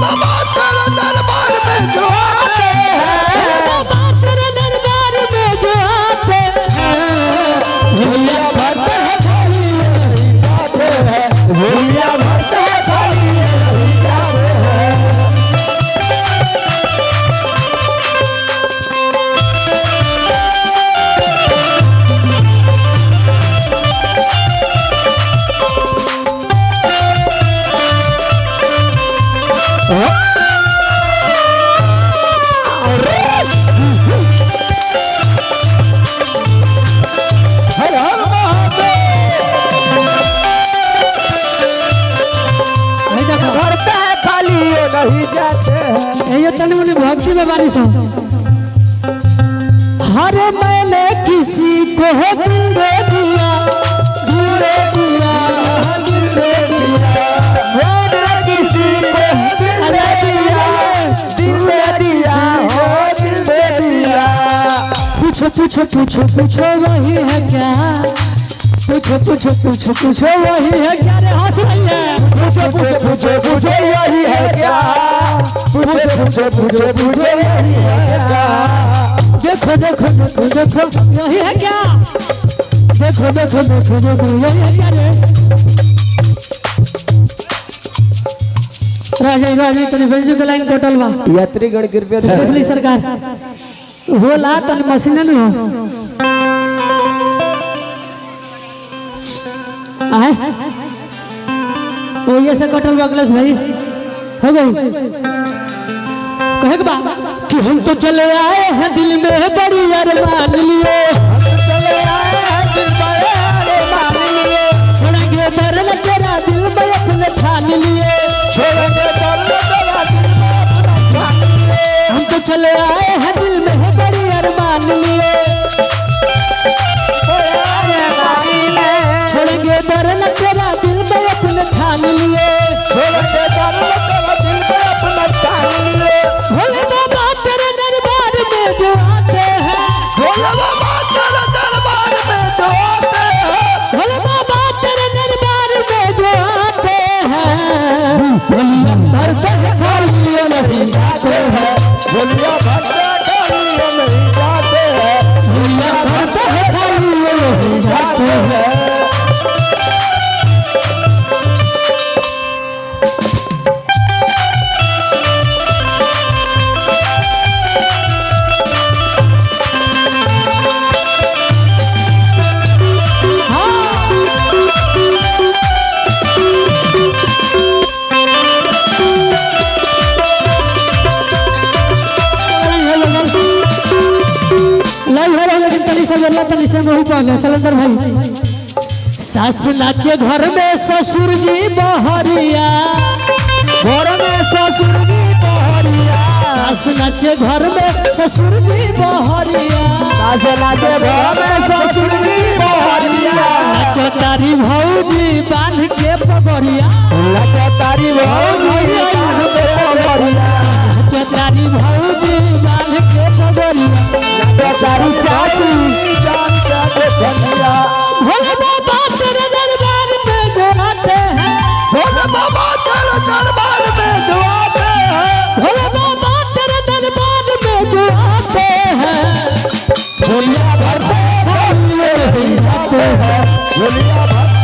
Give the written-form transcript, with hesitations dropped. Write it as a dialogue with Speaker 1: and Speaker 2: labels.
Speaker 1: बाबा तेरे दरबार में जो आते हैं,
Speaker 2: बाबा तेरे दरबार में जो आते हैं,
Speaker 1: झोलिया भरते हैं खाली यही जाते हैं, झोलिया भरते हैं खाली यही जाते हैं। हर हर महादेव भरते हैं खाली ये नहीं जाते हैं।
Speaker 2: ये तनी मुनी भक्ति में बारिश हो। हरे मैंने किसी को दिल दे दिया, दिल दे दिया, दिल दे दिया,
Speaker 1: मैंने किसी को दिल दे दिया, दिल दे दिया, हो दिल दे दिया।
Speaker 2: पूछो पूछो पूछो पूछो वही है क्या, पूछो पूछो पूछो पूछो वही है क्या रे हंस रही है,
Speaker 1: पूछो पूछो पूछो पूछो यही है क्या, पूछो पूछो पूछो पूछो यही है क्या।
Speaker 2: देखो देखो देखो देखो यही है क्या, देखो देखो देखो देखो यही है क्या रे। राजा राजा तनी बेंजू के लाइन टोटल बा
Speaker 1: यात्रीगण कृपया
Speaker 2: देखली सरकार होला तनी मशीन नहीं हो आए वो ये से कटल बा अखिलेश भाई हो गई कहे के बा कि हम तो चले आए हैं दिल में बड़ी अरमान लिए,
Speaker 1: चले आए हैं दिल बड़े अरमान लिए,
Speaker 2: छोड़ेंगे दर्द तेरा दिल में अपने ठान लिए,
Speaker 1: छोड़ेंगे दर्द तेरा दिल में अपना ठान लिए।
Speaker 2: हम तो चले आए हैं दिल में बड़ी अरमान लिए, छोड़ेंगे दर्द तेरा दिल में अपने ठान लिए,
Speaker 1: छोड़ेंगे दर्द तेरा दिल में अपना ठान लिए।
Speaker 2: भोले बाबा तेरे दरबार में जो आते हैं,
Speaker 1: भोले बाबा तेरे दरबार में जो आते हैं,
Speaker 2: भोले बाबा तेरे दरबार में जो आते हैं, भोलिया भरते हैं खाली ये नहीं जाते हैं,
Speaker 1: झोलिया भरते खाली ये नहीं जाते हैं,
Speaker 2: भोलिया भरते हैं खाली ये नहीं जाते हैं। सलंदर भाई सास नाचे घर में ससुर जी बहरिया,
Speaker 1: घर में ससुर जी बहरिया,
Speaker 2: सास नाचे घर में ससुर जी बहरिया,
Speaker 1: सास नाचे घर में ससुर जी बहरिया,
Speaker 2: नाचे तारी भौजी बांध के पगड़िया,
Speaker 1: नाचे तारी भौजी बांध के पगड़िया,
Speaker 2: नाचे तारी भौजी बांध के पगड़िया,
Speaker 1: नाचे तारी चाची जान के धनिया।
Speaker 2: भोले बाबा तेरे दरबार में जो आते हैं,
Speaker 1: भोले बाबा तेरे दरबार में जो आते हैं,
Speaker 2: भोले बाबा तेरे दरबार में जो आते हैं,
Speaker 1: झोलिया भरते खाली ये नहीं जाते हैं, झोलिया भरते